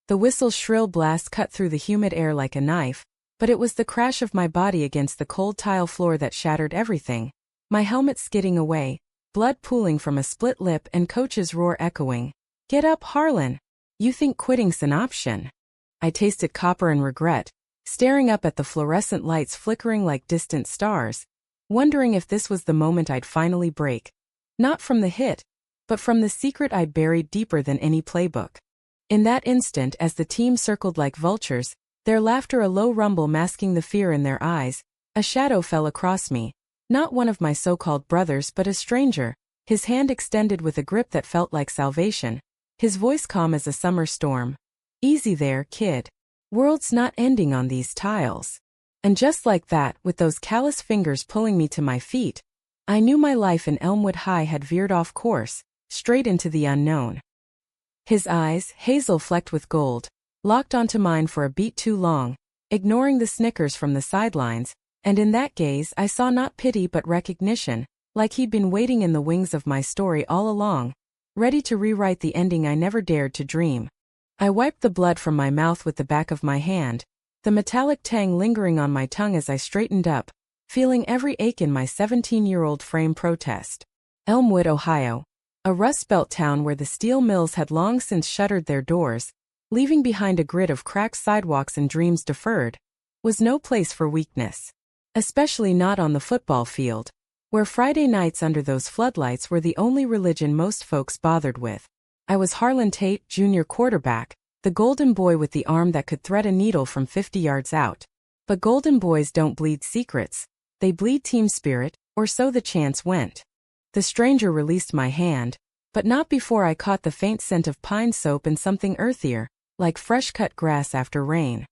The whistle's shrill blast cut through the humid air like a knife, but it was the crash of my body against the cold tile floor that shattered everything. My helmet skidding away, blood pooling from a split lip and Coach's roar echoing. "Get up, Harlan! You think quitting's an option?" I tasted copper and regret, staring up at the fluorescent lights flickering like distant stars, wondering if this was the moment I'd finally break. Not from the hit, but from the secret I'd buried deeper than any playbook. In that instant, as the team circled like vultures, their laughter a low rumble masking the fear in their eyes, a shadow fell across me. Not one of my so-called brothers but a stranger, his hand extended with a grip that felt like salvation, his voice calm as a summer storm. "Easy there, kid. World's not ending on these tiles." And just like that, with those callous fingers pulling me to my feet, I knew my life in Elmwood High had veered off course, straight into the unknown. His eyes, hazel flecked with gold, locked onto mine for a beat too long, ignoring the snickers from the sidelines, and in that gaze I saw not pity but recognition, like he'd been waiting in the wings of my story all along, ready to rewrite the ending I never dared to dream. I wiped the blood from my mouth with the back of my hand, the metallic tang lingering on my tongue as I straightened up, feeling every ache in my 17-year-old frame protest. Elmwood, Ohio, a Rust Belt town where the steel mills had long since shuttered their doors, leaving behind a grid of cracked sidewalks and dreams deferred, was no place for weakness. Especially not on the football field, where Friday nights under those floodlights were the only religion most folks bothered with. I was Harlan Tate, junior quarterback, the golden boy with the arm that could thread a needle from 50 yards out. But golden boys don't bleed secrets, they bleed team spirit, or so the chance went. The stranger released my hand, but not before I caught the faint scent of pine soap and something earthier, like fresh-cut grass after rain.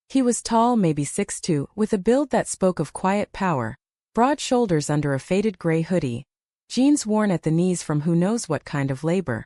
He was tall, maybe 6'2", with a build that spoke of quiet power, broad shoulders under a faded gray hoodie, jeans worn at the knees from who knows what kind of labor.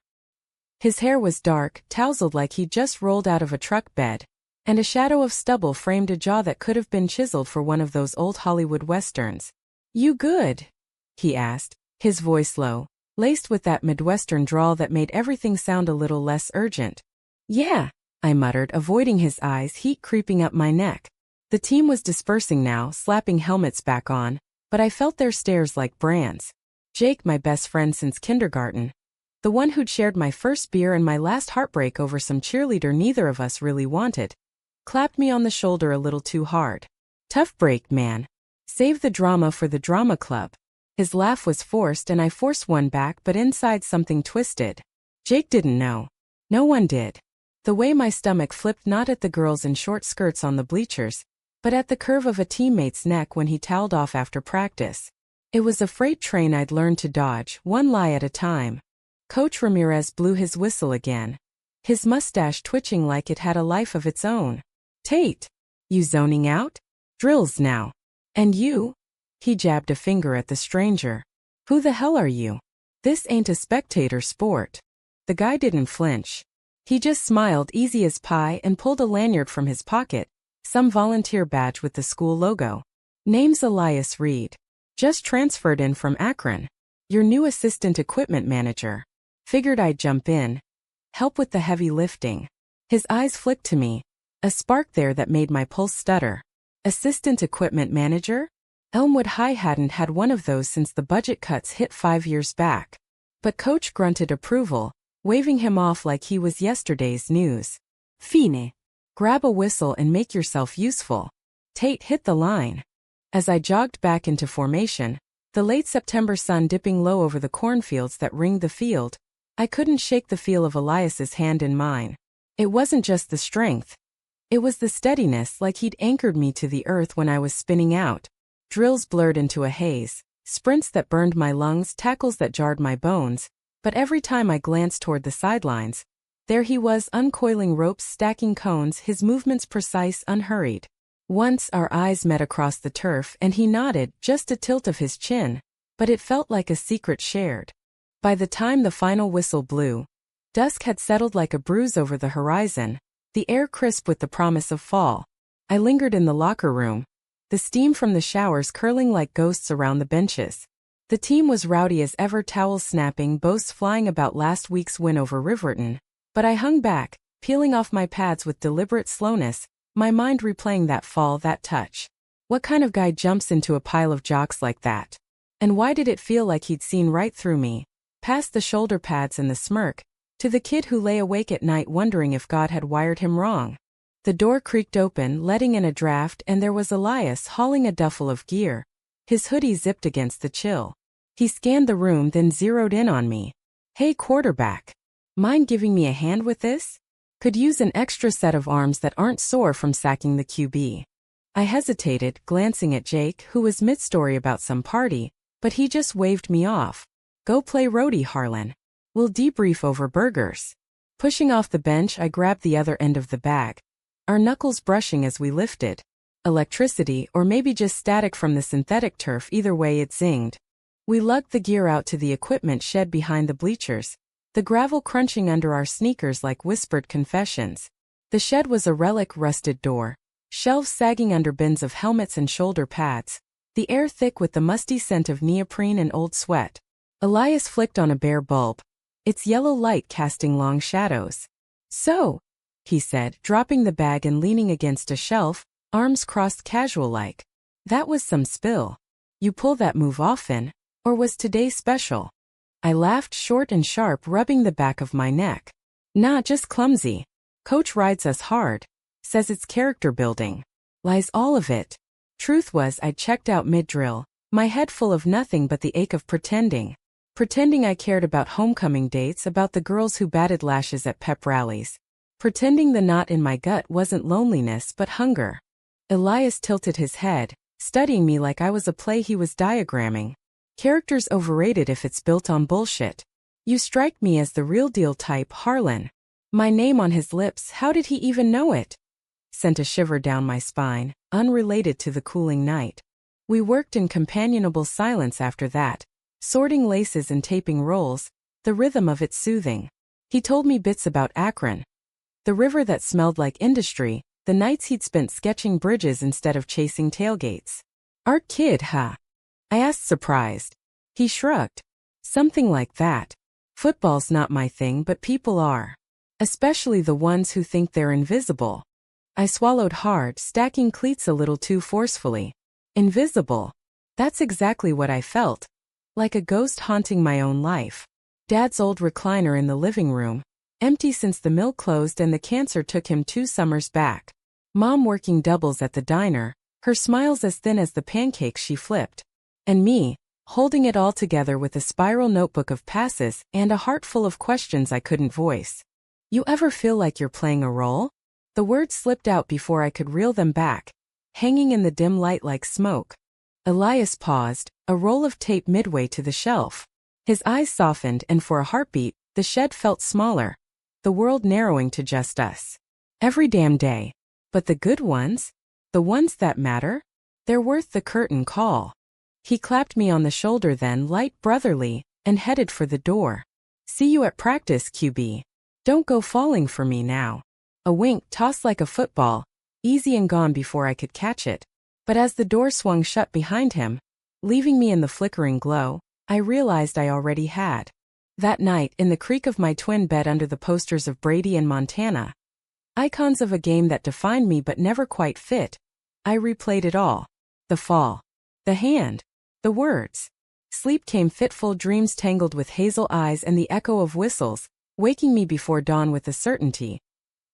His hair was dark, tousled like he'd just rolled out of a truck bed, and a shadow of stubble framed a jaw that could have been chiseled for one of those old Hollywood westerns. "You good?" he asked, his voice low, laced with that Midwestern drawl that made everything sound a little less urgent. "Yeah," I muttered, avoiding his eyes, heat creeping up my neck. The team was dispersing now, slapping helmets back on, but I felt their stares like brands. Jake, my best friend since kindergarten, the one who'd shared my first beer and my last heartbreak over some cheerleader neither of us really wanted, clapped me on the shoulder a little too hard. "Tough break, man. Save the drama for the drama club." His laugh was forced and I forced one back, but inside something twisted. Jake didn't know. No one did. The way my stomach flipped not at the girls in short skirts on the bleachers, but at the curve of a teammate's neck when he toweled off after practice. It was a freight train I'd learned to dodge, one lie at a time. Coach Ramirez blew his whistle again, his mustache twitching like it had a life of its own. "Tate, you zoning out? Drills now. And you?" He jabbed a finger at the stranger. "Who the hell are you? This ain't a spectator sport." The guy didn't flinch. He just smiled easy as pie and pulled a lanyard from his pocket, some volunteer badge with the school logo. "Name's Elias Reed. Just transferred in from Akron. Your new assistant equipment manager. Figured I'd jump in. Help with the heavy lifting." His eyes flicked to me, a spark there that made my pulse stutter. Assistant equipment manager? Elmwood High hadn't had one of those since the budget cuts hit 5 years back. But Coach grunted approval, waving him off like he was yesterday's news. "Fine. Grab a whistle and make yourself useful." Tate hit the line. As I jogged back into formation, the late September sun dipping low over the cornfields that ringed the field, I couldn't shake the feel of Elias's hand in mine. It wasn't just the strength. It was the steadiness, like he'd anchored me to the earth when I was spinning out. Drills blurred into a haze, sprints that burned my lungs, tackles that jarred my bones, but every time I glanced toward the sidelines, there he was, uncoiling ropes, stacking cones, his movements precise, unhurried. Once our eyes met across the turf and he nodded, just a tilt of his chin, but it felt like a secret shared. By the time the final whistle blew, dusk had settled like a bruise over the horizon, the air crisp with the promise of fall. I lingered in the locker room, the steam from the showers curling like ghosts around the benches. The team was rowdy as ever, towels snapping, boasts flying about last week's win over Riverton, but I hung back, peeling off my pads with deliberate slowness, my mind replaying that fall, that touch. What kind of guy jumps into a pile of jocks like that? And why did it feel like he'd seen right through me, past the shoulder pads and the smirk, to the kid who lay awake at night wondering if God had wired him wrong? The door creaked open, letting in a draft, and there was Elias hauling a duffel of gear. His hoodie zipped against the chill. He scanned the room, then zeroed in on me. "Hey, quarterback. Mind giving me a hand with this? Could use an extra set of arms that aren't sore from sacking the QB." I hesitated, glancing at Jake, who was mid-story about some party, but he just waved me off. "Go play roadie, Harlan. We'll debrief over burgers." Pushing off the bench, I grabbed the other end of the bag, our knuckles brushing as we lifted. Electricity, or maybe just static from the synthetic turf, either way it zinged. We lugged the gear out to the equipment shed behind the bleachers, the gravel crunching under our sneakers like whispered confessions. The shed was a relic rusted door, shelves sagging under bins of helmets and shoulder pads, the air thick with the musty scent of neoprene and old sweat. Elias flicked on a bare bulb, its yellow light casting long shadows. "So," he said, dropping the bag and leaning against a shelf, arms crossed casual-like. "That was some spill. You pull that move often, or was today special?" I laughed short and sharp, rubbing the back of my neck. "Nah, just clumsy. Coach rides us hard. Says it's character building. Lies all of it." Truth was, I'd checked out mid-drill, my head full of nothing but the ache of pretending. Pretending I cared about homecoming dates, about the girls who batted lashes at pep rallies. Pretending the knot in my gut wasn't loneliness but hunger. Elias tilted his head, studying me like I was a play he was diagramming. "Character's overrated if it's built on bullshit. You strike me as the real deal type, Harlan." My name on his lips, how did he even know it? Sent a shiver down my spine, unrelated to the cooling night. We worked in companionable silence after that, sorting laces and taping rolls, the rhythm of it soothing. He told me bits about Akron, the river that smelled like industry, the nights he'd spent sketching bridges instead of chasing tailgates. "Art kid, huh?" I asked, surprised. He shrugged. "Something like that. Football's not my thing, but people are. Especially the ones who think they're invisible." I swallowed hard, stacking cleats a little too forcefully. Invisible. That's exactly what I felt. Like a ghost haunting my own life. Dad's old recliner in the living room, empty since the mill closed and the cancer took him 2 summers back. Mom working doubles at the diner, her smiles as thin as the pancakes she flipped. And me, holding it all together with a spiral notebook of passes and a heart full of questions I couldn't voice. "You ever feel like you're playing a role?" The words slipped out before I could reel them back, hanging in the dim light like smoke. Elias paused, a roll of tape midway to the shelf. His eyes softened, and for a heartbeat, the shed felt smaller, the world narrowing to just us. "Every damn day. But the good ones? The ones that matter? They're worth the curtain call." He clapped me on the shoulder then, light brotherly, and headed for the door. "See you at practice, QB. Don't go falling for me now." A wink tossed like a football, easy and gone before I could catch it. But as the door swung shut behind him, leaving me in the flickering glow, I realized I already had. That night, in the creak of my twin bed under the posters of Brady and Montana, icons of a game that defined me but never quite fit, I replayed it all. The fall. The hand. The words. Sleep came, fitful dreams tangled with hazel eyes and the echo of whistles, waking me before dawn with the certainty.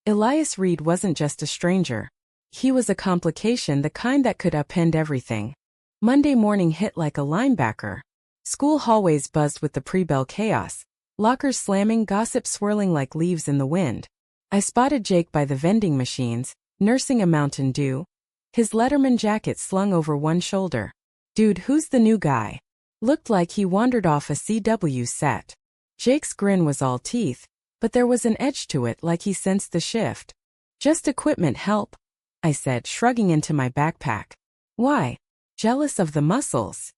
Elias Reed wasn't just a stranger. He was a complication, the kind that could upend everything. Monday morning hit like a linebacker. School hallways buzzed with the pre-bell chaos, lockers slamming, gossip swirling like leaves in the wind. I spotted Jake by the vending machines, nursing a Mountain Dew, his Letterman jacket slung over one shoulder. "Dude, who's the new guy?" Looked like he wandered off a CW set. Jake's grin was all teeth, but there was an edge to it, like he sensed the shift. "Just equipment help," I said, shrugging into my backpack. "Why? Jealous of the muscles?"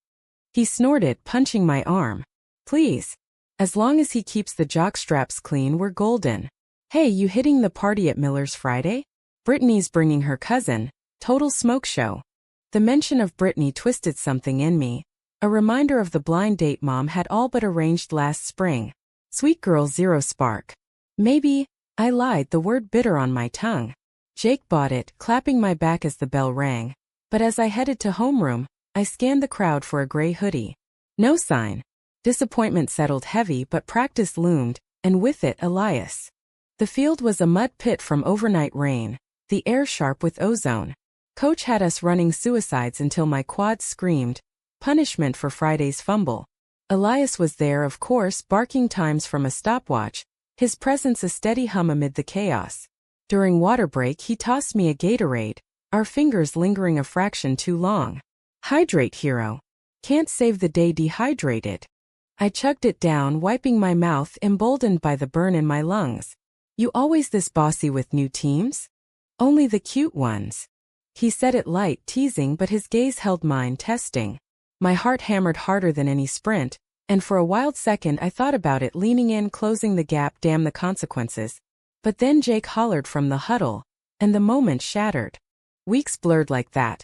He snorted, punching my arm. "Please. As long as he keeps the jock straps clean, we're golden." "Hey, you hitting the party at Miller's Friday?" "Brittany's bringing her cousin. Total smoke show." The mention of Brittany twisted something in me, a reminder of the blind date Mom had all but arranged last spring. Sweet girl, zero spark. Maybe, I lied, the word bitter on my tongue. Jake bought it, clapping my back as the bell rang. But as I headed to homeroom, I scanned the crowd for a gray hoodie. No sign. Disappointment settled heavy, but practice loomed, and with it Elias. The field was a mud pit from overnight rain, the air sharp with ozone. Coach had us running suicides until my quads screamed, punishment for Friday's fumble. Elias was there, of course, barking times from a stopwatch, his presence a steady hum amid the chaos. During water break he tossed me a Gatorade, our fingers lingering a fraction too long. Hydrate, hero. Can't save the day dehydrated. I chugged it down, wiping my mouth, emboldened by the burn in my lungs. You always this bossy with new teams? Only the cute ones. He said it light, teasing, but his gaze held mine, testing. My heart hammered harder than any sprint, and for a wild second I thought about it, leaning in, closing the gap, damn the consequences. But then Jake hollered from the huddle, and the moment shattered. Weeks blurred like that.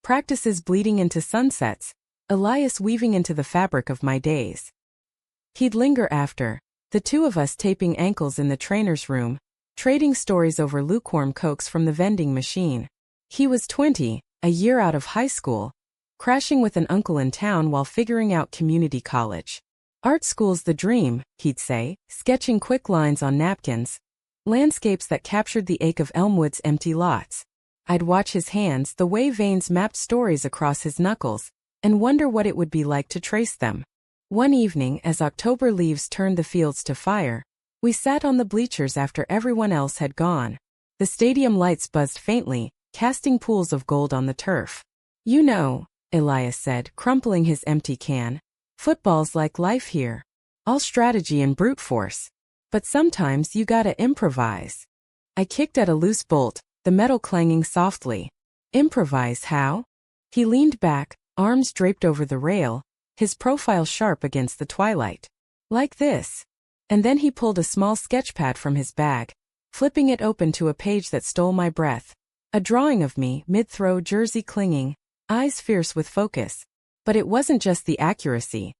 Practices bleeding into sunsets, Elias weaving into the fabric of my days. He'd linger after, the two of us taping ankles in the trainer's room, trading stories over lukewarm cokes from the vending machine. He was 20, a year out of high school, crashing with an uncle in town while figuring out community college. Art school's the dream, he'd say, sketching quick lines on napkins, landscapes that captured the ache of Elmwood's empty lots. I'd watch his hands, the way veins mapped stories across his knuckles, and wonder what it would be like to trace them. One evening, as October leaves turned the fields to fire, we sat on the bleachers after everyone else had gone. The stadium lights buzzed faintly, casting pools of gold on the turf. You know, Elias said, crumpling his empty can, football's like life here. All strategy and brute force. But sometimes you gotta improvise. I kicked at a loose bolt, the metal clanging softly. Improvise how? He leaned back, arms draped over the rail, his profile sharp against the twilight. Like this. And then he pulled a small sketchpad from his bag, flipping it open to a page that stole my breath. A drawing of me, mid-throw, jersey clinging, eyes fierce with focus. But it wasn't just the accuracy.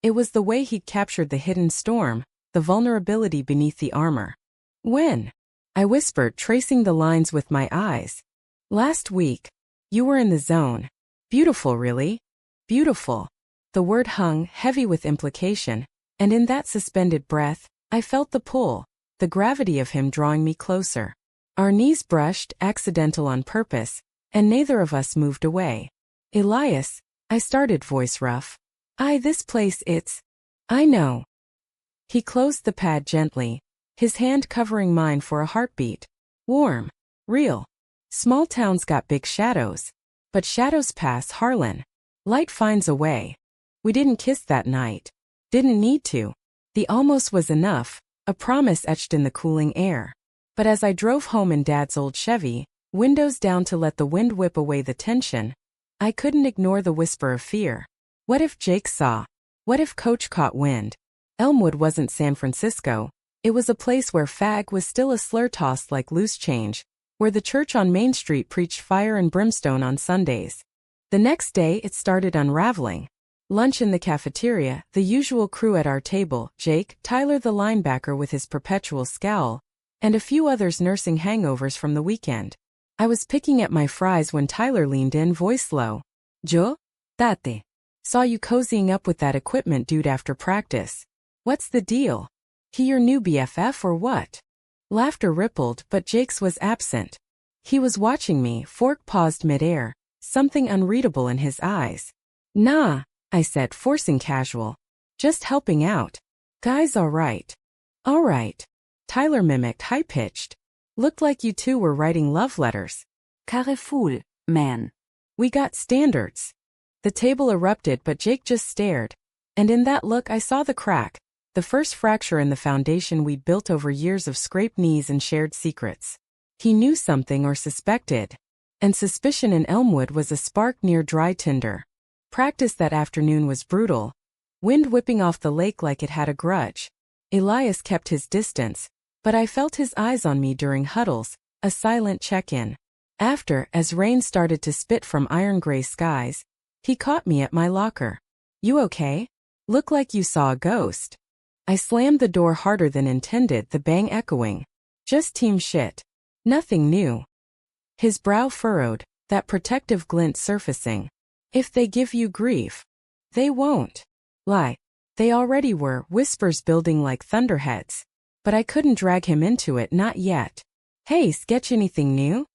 It was the way he'd captured the hidden storm, the vulnerability beneath the armor. When? I whispered, tracing the lines with my eyes. Last week. You were in the zone. Beautiful, really. Beautiful. The word hung, heavy with implication, and in that suspended breath, I felt the pull, the gravity of him drawing me closer. Our knees brushed, accidental on purpose, and neither of us moved away. Elias, I started, voice rough. This place, it's... I know. He closed the pad gently, his hand covering mine for a heartbeat. Warm. Real. Small towns got big shadows. But shadows pass, Harlan. Light finds a way. We didn't kiss that night. Didn't need to. The almost was enough, a promise etched in the cooling air. But as I drove home in Dad's old Chevy, windows down to let the wind whip away the tension, I couldn't ignore the whisper of fear. What if Jake saw? What if Coach caught wind? Elmwood wasn't San Francisco. It was a place where fag was still a slur tossed like loose change, where the church on Main Street preached fire and brimstone on Sundays. The next day it started unraveling. Lunch in the cafeteria, the usual crew at our table, Jake, Tyler the linebacker with his perpetual scowl, and a few others nursing hangovers from the weekend. I was picking at my fries when Tyler leaned in, voice low. Jo? Tate. Saw you cozying up with that equipment dude after practice. What's the deal? He your new BFF or what? Laughter rippled, but Jake's was absent. He was watching me, fork paused midair, something unreadable in his eyes. Nah, I said, forcing casual. Just helping out. Guys, all right. All right. Tyler mimicked, high-pitched. Looked like you two were writing love letters. Careful, man. We got standards. The table erupted, but Jake just stared. And in that look I saw the crack, the first fracture in the foundation we'd built over years of scraped knees and shared secrets. He knew something or suspected. And suspicion in Elmwood was a spark near dry tinder. Practice that afternoon was brutal. Wind whipping off the lake like it had a grudge. Elias kept his distance, but I felt his eyes on me during huddles, a silent check-in. After, as rain started to spit from iron-gray skies, he caught me at my locker. You okay? Look like you saw a ghost. I slammed the door harder than intended, the bang echoing. Just team shit. Nothing new. His brow furrowed, that protective glint surfacing. If they give you grief, they won't. Lie. They already were, whispers building like thunderheads. But I couldn't drag him into it, not yet. Hey, sketch anything new?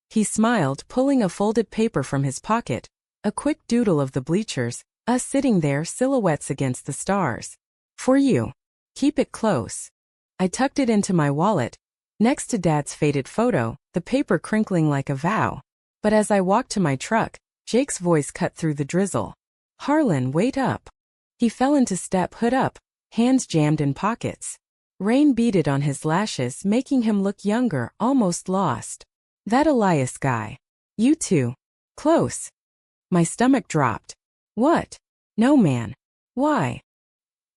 He smiled, pulling a folded paper from his pocket, a quick doodle of the bleachers, us sitting there, silhouettes against the stars. For you. Keep it close. I tucked it into my wallet, next to Dad's faded photo, the paper crinkling like a vow. But as I walked to my truck, Jake's voice cut through the drizzle. Harlan, wait up. He fell into step, hood up, hands jammed in pockets. Rain beaded on his lashes, making him look younger, almost lost. That Elias guy. You two. Close. My stomach dropped. What? No, man. Why?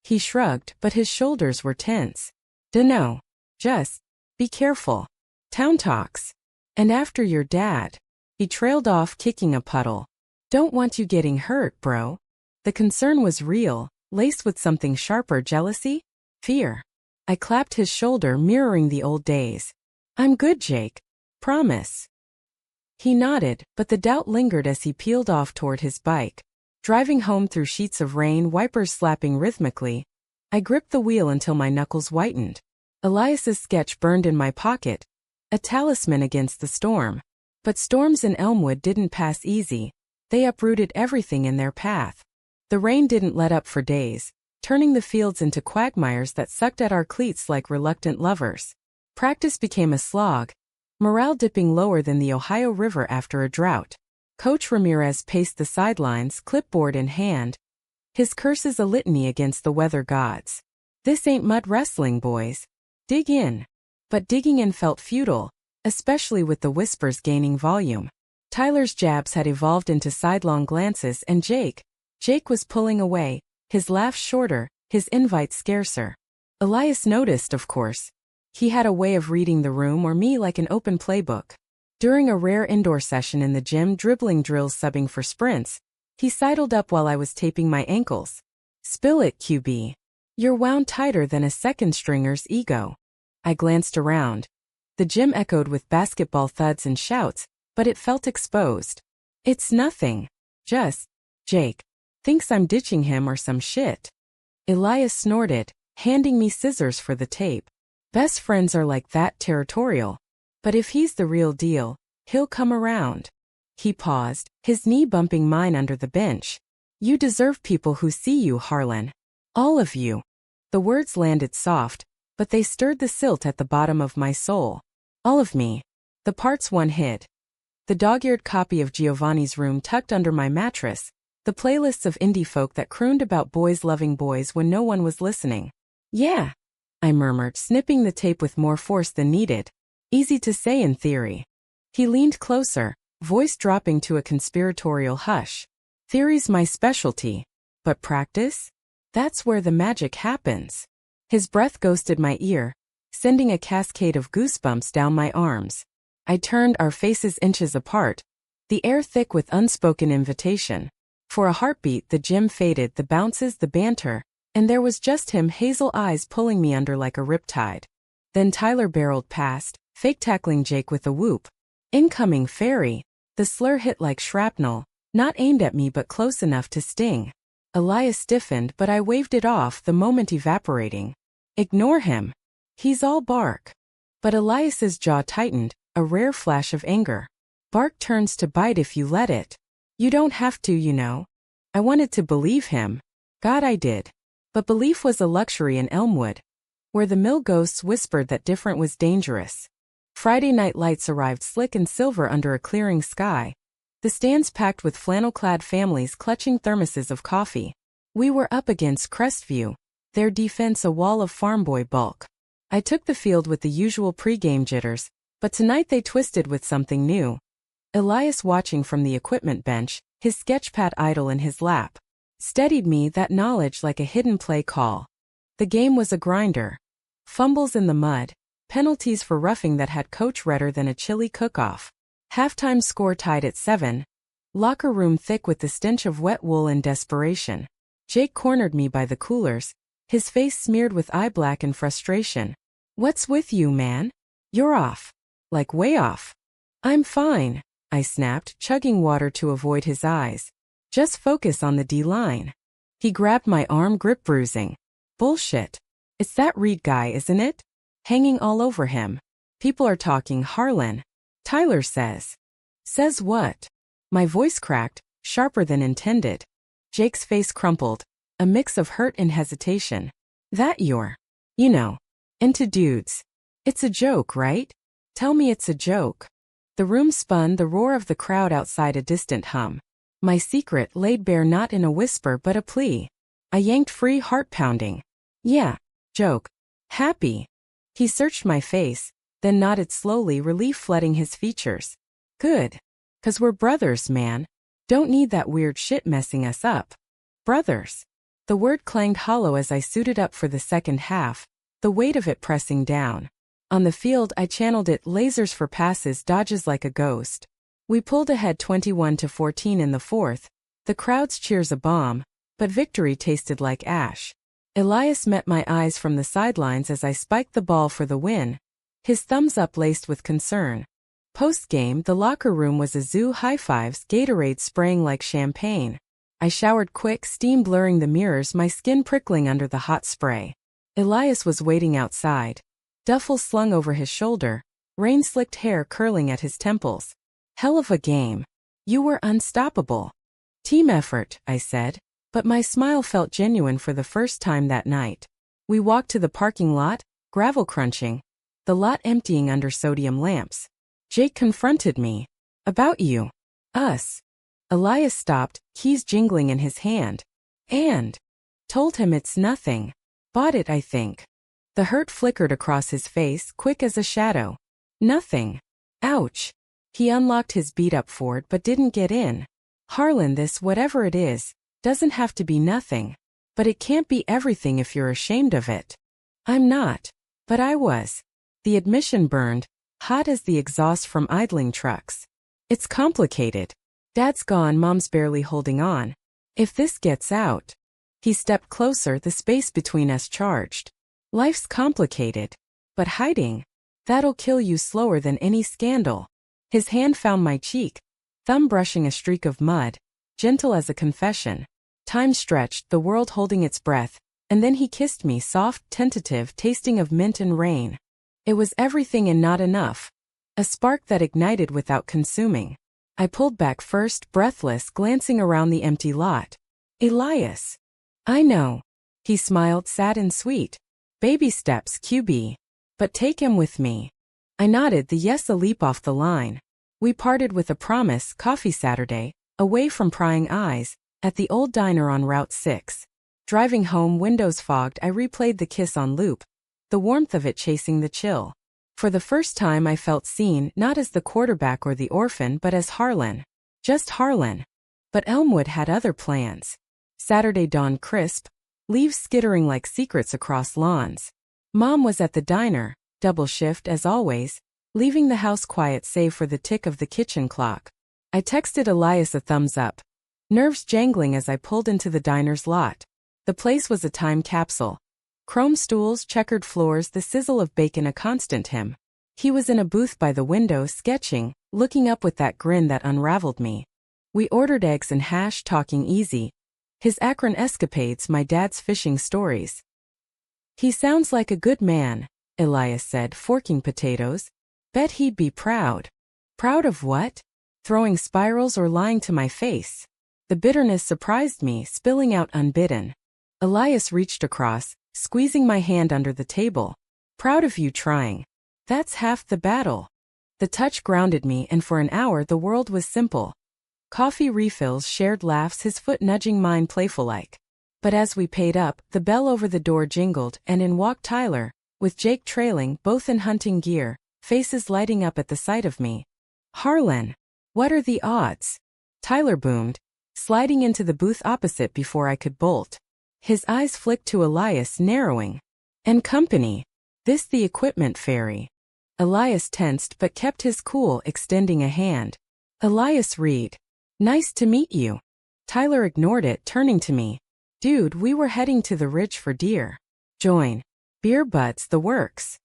He shrugged, but his shoulders were tense. Dunno. Just, be careful. Town talks. And after your dad. He trailed off, kicking a puddle. Don't want you getting hurt, bro. The concern was real, laced with something sharper, jealousy? Fear. I clapped his shoulder, mirroring the old days. I'm good, Jake. Promise. He nodded, but the doubt lingered as he peeled off toward his bike. Driving home through sheets of rain, wipers slapping rhythmically, I gripped the wheel until my knuckles whitened. Elias's sketch burned in my pocket, a talisman against the storm. But storms in Elmwood didn't pass easy. They uprooted everything in their path. The rain didn't let up for days, turning the fields into quagmires that sucked at our cleats like reluctant lovers. Practice became a slog, morale dipping lower than the Ohio River after a drought. Coach Ramirez paced the sidelines, clipboard in hand, his curses a litany against the weather gods. This ain't mud wrestling, boys. Dig in. But digging in felt futile, especially with the whispers gaining volume. Tyler's jabs had evolved into sidelong glances, and Jake was pulling away, his laugh shorter, his invite scarcer. Elias noticed, of course. He had a way of reading the room or me like an open playbook. During a rare indoor session in the gym, dribbling drills subbing for sprints, he sidled up while I was taping my ankles. Spill it, QB. You're wound tighter than a second stringer's ego. I glanced around. The gym echoed with basketball thuds and shouts, but it felt exposed. It's nothing. Just, Jake thinks I'm ditching him or some shit. Elias snorted, handing me scissors for the tape. Best friends are like that, territorial. But if he's the real deal, he'll come around. He paused, his knee bumping mine under the bench. You deserve people who see you, Harlan. All of you. The words landed soft, but they stirred the silt at the bottom of my soul. All of me. The parts one hid. The dog-eared copy of Giovanni's Room tucked under my mattress, the playlists of indie folk that crooned about boys loving boys when no one was listening. Yeah, I murmured, snipping the tape with more force than needed. Easy to say in theory. He leaned closer, voice dropping to a conspiratorial hush. Theory's my specialty. But practice? That's where the magic happens. His breath ghosted my ear, sending a cascade of goosebumps down my arms. I turned, our faces inches apart, the air thick with unspoken invitation. For a heartbeat, the gym faded, the bounces, the banter, and there was just him, hazel eyes pulling me under like a riptide. Then Tyler barreled past, fake tackling Jake with a whoop. Incoming fairy. The slur hit like shrapnel, not aimed at me but close enough to sting. Elias stiffened, but I waved it off, the moment evaporating. Ignore him. He's all bark. But Elias's jaw tightened, a rare flash of anger. Bark turns to bite if you let it. You don't have to, you know. I wanted to believe him. God, I did. But belief was a luxury in Elmwood, where the mill ghosts whispered that different was dangerous. Friday night lights arrived slick and silver under a clearing sky. The stands packed with flannel-clad families clutching thermoses of coffee. We were up against Crestview, their defense a wall of farm boy bulk. I took the field with the usual pregame jitters, but tonight they twisted with something new. Elias, watching from the equipment bench, his sketchpad idle in his lap, steadied me, that knowledge like a hidden play call. The game was a grinder. Fumbles in the mud, penalties for roughing that had coach redder than a chili cook-off. Halftime score tied at 7. Locker room thick with the stench of wet wool and desperation. Jake cornered me by the coolers, his face smeared with eye black and frustration. What's with you, man? You're off. Like way off. I'm fine, I snapped, chugging water to avoid his eyes. Just focus on the D-line. He grabbed my arm, grip bruising. Bullshit. It's that Reed guy, isn't it? Hanging all over him. People are talking, Harlan. Tyler says. Says what? My voice cracked, sharper than intended. Jake's face crumpled, a mix of hurt and hesitation. That you're, into dudes. It's a joke, right? Tell me it's a joke. The room spun, the roar of the crowd outside a distant hum. My secret laid bare not in a whisper but a plea. I yanked free, heart pounding. Yeah, joke. Happy. He searched my face, then nodded slowly, relief flooding his features. Good. 'Cause we're brothers, man. Don't need that weird shit messing us up. Brothers. The word clanged hollow as I suited up for the second half, the weight of it pressing down. On the field I channeled it, lasers for passes, dodges like a ghost. We pulled ahead 21-14 in the fourth, the crowd's cheers a bomb, but victory tasted like ash. Elias met my eyes from the sidelines as I spiked the ball for the win, his thumbs up laced with concern. Post-game, the locker room was a zoo, high-fives, Gatorade spraying like champagne. I showered quick, steam blurring the mirrors, my skin prickling under the hot spray. Elias was waiting outside. Duffel slung over his shoulder, rain-slicked hair curling at his temples. Hell of a game. You were unstoppable. Team effort, I said, but my smile felt genuine for the first time that night. We walked to the parking lot, gravel crunching, the lot emptying under sodium lamps. Jake confronted me. About you. Us. Elias stopped, keys jingling in his hand. And told him it's nothing. Bought it, I think. The hurt flickered across his face, quick as a shadow. Nothing. Ouch. He unlocked his beat-up Ford but didn't get in. Harlan, this whatever it is, doesn't have to be nothing. But it can't be everything if you're ashamed of it. I'm not. But I was. The admission burned, hot as the exhaust from idling trucks. It's complicated. Dad's gone, Mom's barely holding on. If this gets out. He stepped closer, the space between us charged. Life's complicated. But hiding. That'll kill you slower than any scandal. His hand found my cheek, thumb brushing a streak of mud, gentle as a confession. Time stretched, the world holding its breath, and then he kissed me, soft, tentative, tasting of mint and rain. It was everything and not enough. A spark that ignited without consuming. I pulled back first, breathless, glancing around the empty lot. Elias. I know. He smiled, sad and sweet. Baby steps, QB. But take him with me. I nodded, the yes, a leap off the line. We parted with a promise, coffee Saturday, away from prying eyes, at the old diner on Route 6. Driving home, windows fogged, I replayed the kiss on loop, the warmth of it chasing the chill. For the first time I felt seen, not as the quarterback or the orphan but as Harlan. Just Harlan. But Elmwood had other plans. Saturday dawned crisp, leaves skittering like secrets across lawns. Mom was at the diner, double shift as always, leaving the house quiet save for the tick of the kitchen clock. I texted Elias a thumbs up. Nerves jangling as I pulled into the diner's lot. The place was a time capsule. Chrome stools, checkered floors, the sizzle of bacon a constant him. He was in a booth by the window, sketching, looking up with that grin that unraveled me. We ordered eggs and hash, talking easy. His Akron escapades, my dad's fishing stories. He sounds like a good man, Elias said, forking potatoes. Bet he'd be proud. Proud of what? Throwing spirals or lying to my face? The bitterness surprised me, spilling out unbidden. Elias reached across, squeezing my hand under the table. Proud of you trying. That's half the battle. The touch grounded me, and for an hour the world was simple. Coffee refills, shared laughs, his foot nudging mine playful-like. But as we paid up, the bell over the door jingled, and in walked Tyler, with Jake trailing, both in hunting gear, faces lighting up at the sight of me. Harlan. What are the odds? Tyler boomed, sliding into the booth opposite before I could bolt. His eyes flicked to Elias, narrowing. And company. This the equipment fairy. Elias tensed but kept his cool, extending a hand. Elias Reed. Nice to meet you. Tyler ignored it, turning to me. Dude, we were heading to the ridge for deer. Join. Beer butts, the works.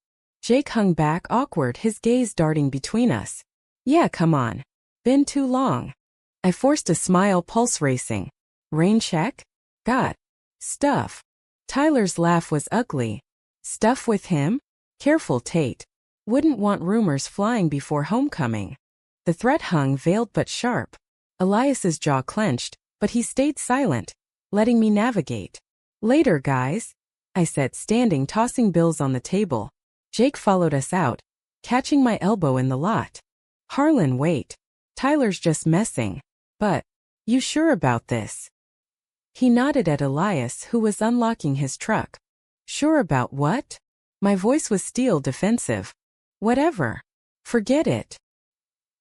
Jake hung back awkward, his gaze darting between us. Yeah, come on. Been too long. I forced a smile, pulse racing. Rain check? Got stuff. Tyler's laugh was ugly. Stuff with him? Careful, Tate. Wouldn't want rumors flying before homecoming. The threat hung veiled but sharp. Elias's jaw clenched, but he stayed silent, letting me navigate. Later, guys, I said, standing, tossing bills on the table. Jake followed us out, catching my elbow in the lot. Harlan, wait. Tyler's just messing. But, you sure about this? He nodded at Elias, who was unlocking his truck. Sure about what? My voice was steel, defensive. Whatever. Forget it.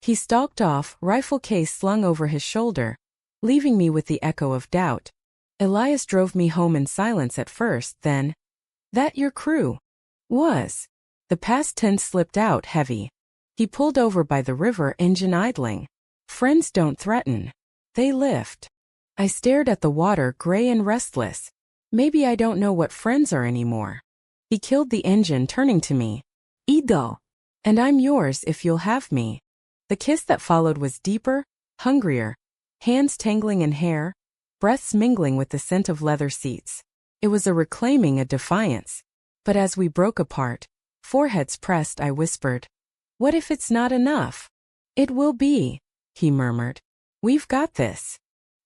He stalked off, rifle case slung over his shoulder, leaving me with the echo of doubt. Elias drove me home in silence at first, then, that your crew? Was. The past tense slipped out heavy. He pulled over by the river, engine idling. Friends don't threaten. They lift. I stared at the water, gray and restless. Maybe I don't know what friends are anymore. He killed the engine, turning to me. Ido. And I'm yours if you'll have me. The kiss that followed was deeper, hungrier. Hands tangling in hair, breaths mingling with the scent of leather seats. It was a reclaiming, a defiance. But as we broke apart, foreheads pressed, I whispered, what if it's not enough? It will be, he murmured. We've got this.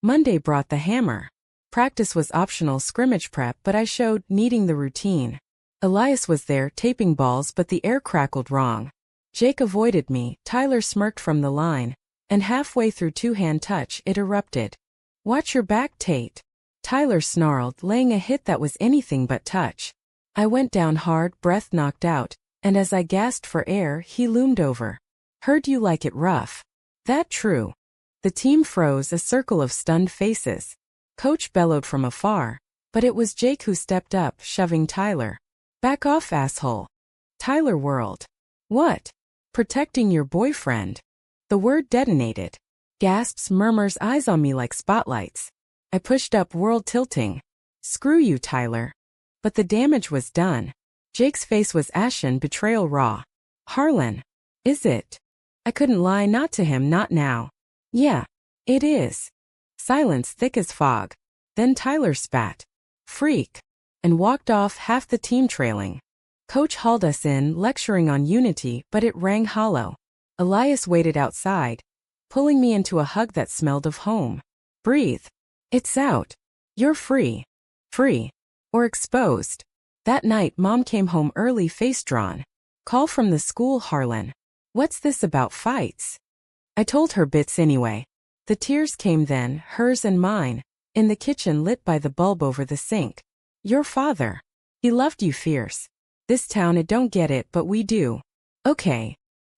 Monday brought the hammer. Practice was optional, scrimmage prep, but I showed, needing the routine. Elias was there, taping balls, but the air crackled wrong. Jake avoided me, Tyler smirked from the line, and halfway through two-hand touch, it erupted. Watch your back, Tate. Tyler snarled, laying a hit that was anything but touch. I went down hard, breath knocked out, and as I gasped for air, he loomed over. Heard you like it rough. That true? The team froze, a circle of stunned faces. Coach bellowed from afar, but it was Jake who stepped up, shoving Tyler. Back off, asshole. Tyler whirled. What? Protecting your boyfriend. The word detonated. Gasps, murmurs, eyes on me like spotlights. I pushed up, world tilting. Screw you, Tyler. But the damage was done. Jake's face was ashen, betrayal raw. Harlan. Is it? I couldn't lie, not to him, not now. Yeah, it is. Silence thick as fog. Then Tyler spat. Freak. And walked off, half the team trailing. Coach hauled us in, lecturing on unity, but it rang hollow. Elias waited outside, pulling me into a hug that smelled of home. Breathe. It's out. You're free. Free. Or exposed. That night, Mom came home early, face drawn. Call from the school, Harlan. What's this about fights? I told her bits anyway. The tears came then, hers and mine, in the kitchen lit by the bulb over the sink. Your father. He loved you fierce. This town, it don't get it, but we do. Okay.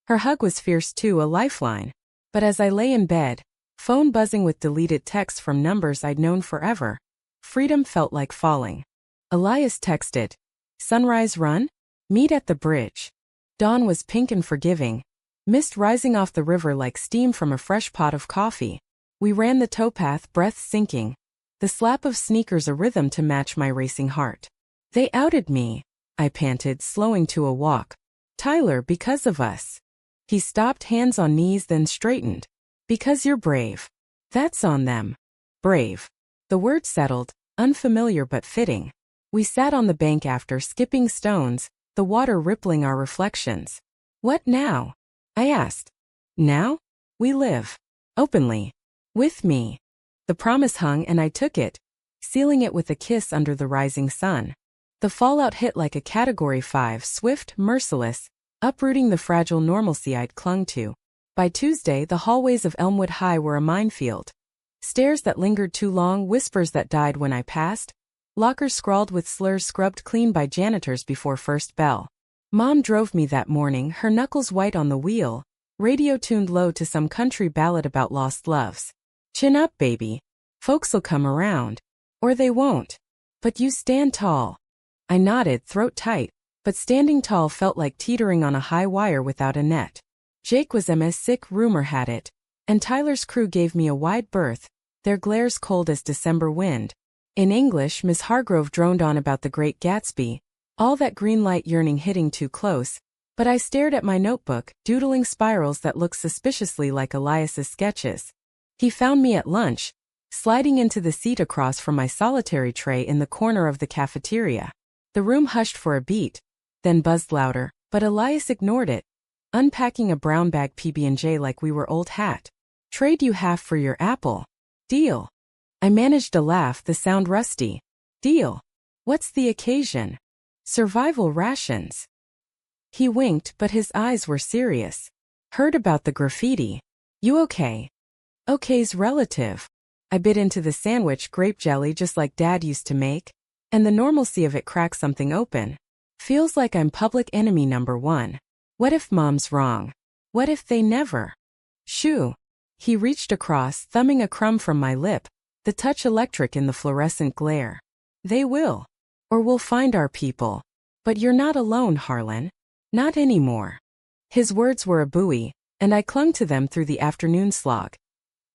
Her hug was fierce too, a lifeline. But as I lay in bed, phone buzzing with deleted texts from numbers I'd known forever, freedom felt like falling. Elias texted, Sunrise run? Meet at the bridge. Dawn was pink and forgiving, mist rising off the river like steam from a fresh pot of coffee. We ran the towpath, breath sinking, the slap of sneakers a rhythm to match my racing heart. They outed me, I panted, slowing to a walk. Tyler, because of us. He stopped, hands on knees, then straightened. Because you're brave. That's on them. Brave. The word settled, unfamiliar but fitting. We sat on the bank after, skipping stones, the water rippling our reflections. What now? I asked. Now? We live. Openly. With me. The promise hung and I took it, sealing it with a kiss under the rising sun. The fallout hit like a Category 5, swift, merciless, uprooting the fragile normalcy I'd clung to. By Tuesday, the hallways of Elmwood High were a minefield. Stairs that lingered too long, whispers that died when I passed, lockers scrawled with slurs scrubbed clean by janitors before first bell. Mom drove me that morning, her knuckles white on the wheel, radio tuned low to some country ballad about lost loves. Chin up, baby. Folks'll come around. Or they won't. But you stand tall. I nodded, throat tight, but standing tall felt like teetering on a high wire without a net. Jake was MS sick, rumor had it, and Tyler's crew gave me a wide berth, their glares cold as December wind. In English, Miss Hargrove droned on about the Great Gatsby, all that green light yearning hitting too close, But I stared at my notebook, doodling spirals that looked suspiciously like Elias's sketches. He found me at lunch, sliding into the seat across from my solitary tray in the corner of the cafeteria. The room hushed for a beat, then buzzed louder, but Elias ignored it, unpacking a brown bag PB&J like we were old hat. Trade you half for your apple. Deal. I managed to laugh, the sound rusty. Deal. What's the occasion? Survival rations. He winked, but his eyes were serious. Heard about the graffiti. You okay? Okay's relative. I bit into the sandwich, grape jelly just like Dad used to make, and the normalcy of it cracked something open. Feels like I'm public enemy number one. What if Mom's wrong? What if they never? Shoo. He reached across, thumbing a crumb from my lip, the touch electric in the fluorescent glare. They will. Or we'll find our people. But you're not alone, Harlan. Not anymore. His words were a buoy, and I clung to them through the afternoon slog.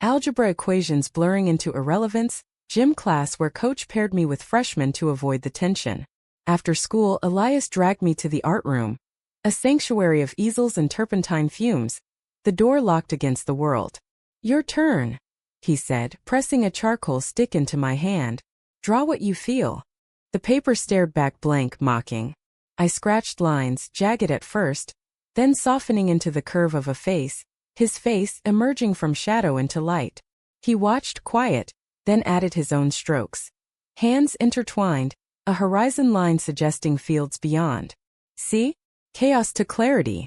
Algebra equations blurring into irrelevance, gym class where coach paired me with freshmen to avoid the tension. After school, Elias dragged me to the art room, a sanctuary of easels and turpentine fumes, the door locked against the world. Your turn, he said, pressing a charcoal stick into my hand. Draw what you feel. The paper stared back blank, mocking. I scratched lines, jagged at first, then softening into the curve of a face, his face emerging from shadow into light. He watched, quiet, then added his own strokes. Hands intertwined, a horizon line suggesting fields beyond. See? Chaos to clarity.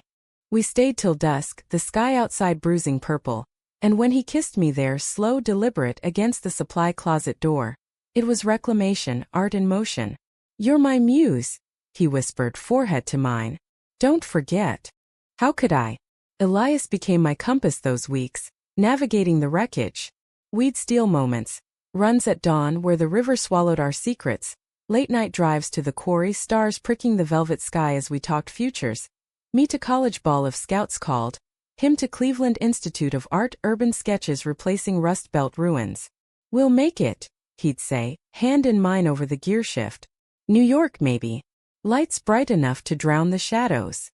We stayed till dusk, the sky outside bruising purple, and when he kissed me there, slow, deliberate, against the supply closet door, it was reclamation, art in motion. You're my muse, he whispered, forehead to mine. Don't forget. How could I? Elias became my compass those weeks, navigating the wreckage. We'd steal moments, runs at dawn where the river swallowed our secrets, late-night drives to the quarry, stars pricking the velvet sky as we talked futures, me to college ball if scouts called, him to Cleveland Institute of Art, urban sketches replacing Rust Belt ruins. We'll make it, he'd say, hand in mine over the gearshift. New York maybe. Lights bright enough to drown the shadows.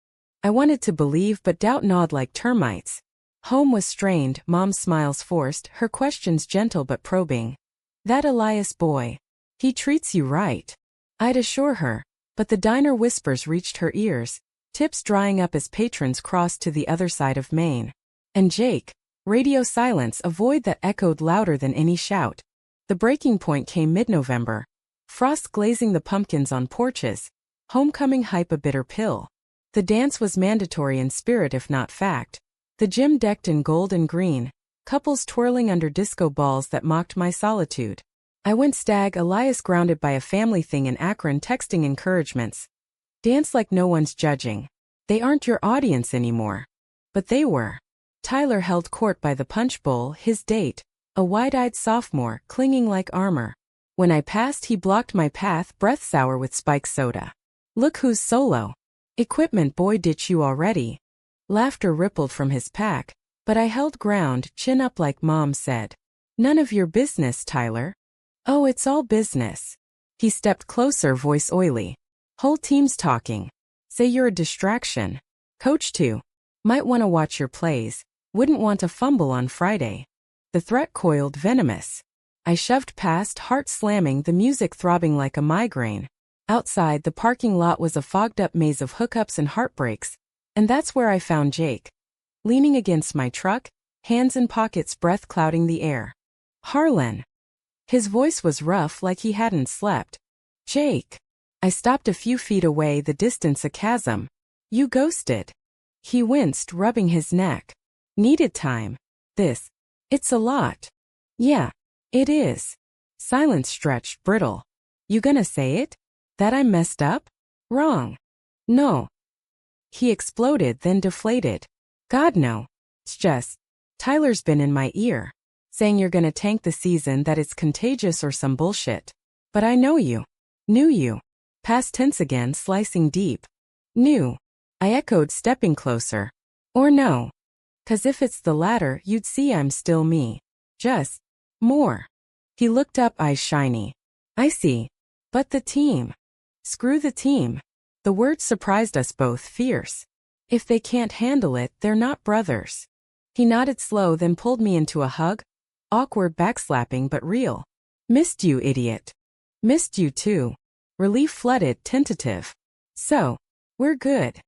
I wanted to believe but doubt gnawed like termites. Home was strained, Mom's smiles forced, her questions gentle but probing. That Elias boy. He treats you right. I'd assure her, but the diner whispers reached her ears, tips drying up as patrons crossed to the other side of Main. And Jake. Radio silence, a void that echoed louder than any shout. The breaking point came mid-November. Frost glazing the pumpkins on porches. Homecoming hype a bitter pill. The dance was mandatory in spirit if not fact. The gym decked in gold and green, couples twirling under disco balls that mocked my solitude. I went stag, Elias grounded by a family thing in Akron, texting encouragements. Dance like no one's judging. They aren't your audience anymore. But they were. Tyler held court by the punch bowl, his date, a wide-eyed sophomore, clinging like armor. When I passed, he blocked my path, breath sour with spiked soda. Look who's solo. Equipment boy, ditch you already. Laughter rippled from his pack, but I held ground, chin up like Mom said. None of your business, Tyler. Oh, it's all business. He stepped closer, voice oily. Whole team's talking. Say you're a distraction. Coach too. Might want to watch your plays. Wouldn't want to fumble on Friday. The threat coiled, venomous. I shoved past, heart slamming, the music throbbing like a migraine. Outside, the parking lot was a fogged-up maze of hookups and heartbreaks, and that's where I found Jake. Leaning against my truck, hands in pockets, breath clouding the air. Harlan. His voice was rough, like he hadn't slept. Jake. I stopped a few feet away, the distance a chasm. You ghosted. He winced, rubbing his neck. Needed time. It's a lot. Yeah, it is. Silence stretched, brittle. You gonna say it? That I'm messed up? Wrong. No. He exploded, then deflated. God no. It's just, Tyler's been in my ear, saying you're gonna tank the season, that it's contagious or some bullshit. But I know you. Knew you. Past tense again, slicing deep. Knew. I echoed, stepping closer. Or no. 'Cause if it's the latter, you'd see I'm still me. Just more. He looked up, eyes shiny. I see. But the team. Screw the team. The words surprised us both, fierce. If they can't handle it, they're not brothers. He nodded slow, then pulled me into a hug. Awkward backslapping but real. Missed you, idiot. Missed you too. Relief flooded, tentative. So, we're good.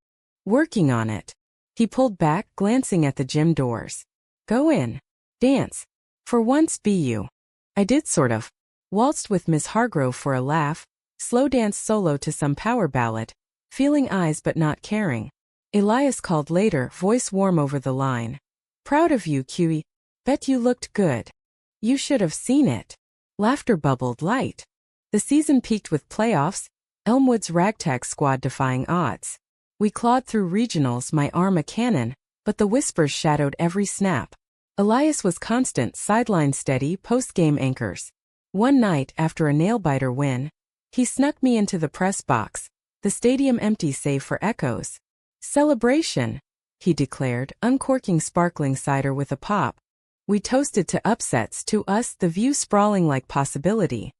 Working on it. He pulled back, glancing at the gym doors. Go in. Dance. For once be you. I did sort of. Waltzed with Miss Hargrove for a laugh, slow dance solo to some power ballad, feeling eyes but not caring. Elias called later, voice warm over the line. Proud of you, Q. Bet you looked good. You should have seen it. Laughter bubbled light. The season peaked with playoffs, Elmwood's ragtag squad defying odds. We clawed through regionals, my arm a cannon, but the whispers shadowed every snap. Elias was constant, sideline steady, post-game anchors. One night, after a nail-biter win, he snuck me into the press box, the stadium empty save for echoes. Celebration, he declared, uncorking sparkling cider with a pop. We toasted to upsets, to us the view sprawling like possibility.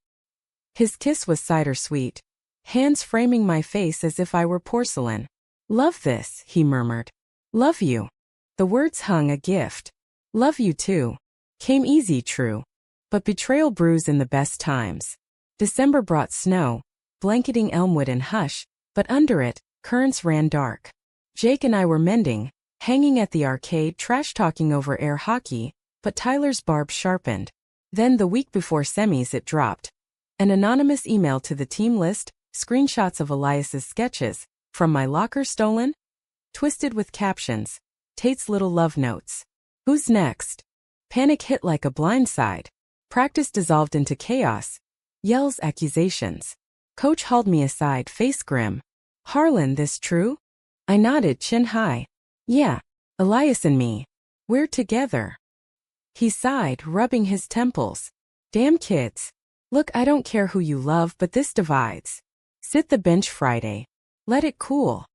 His kiss was cider sweet, hands framing my face as if I were porcelain. Love this, he murmured. Love you. The words hung a gift. Love you too. Came easy, true. But betrayal brews in the best times. December brought snow, blanketing Elmwood in hush, but under it, currents ran dark. Jake and I were mending, hanging at the arcade, trash-talking over air hockey, but Tyler's barb sharpened. Then the week before semis it dropped. An anonymous email to the team list, screenshots of Elias's sketches, from my locker stolen? Twisted with captions. Tate's little love notes. Who's next? Panic hit like a blindside. Practice dissolved into chaos. Yells, accusations. Coach hauled me aside, face grim. Harlan, this true? I nodded, chin high. Yeah, Elias and me. We're together. He sighed, rubbing his temples. Damn kids. Look, I don't care who you love, but this divides. Sit the bench Friday. Let it cool.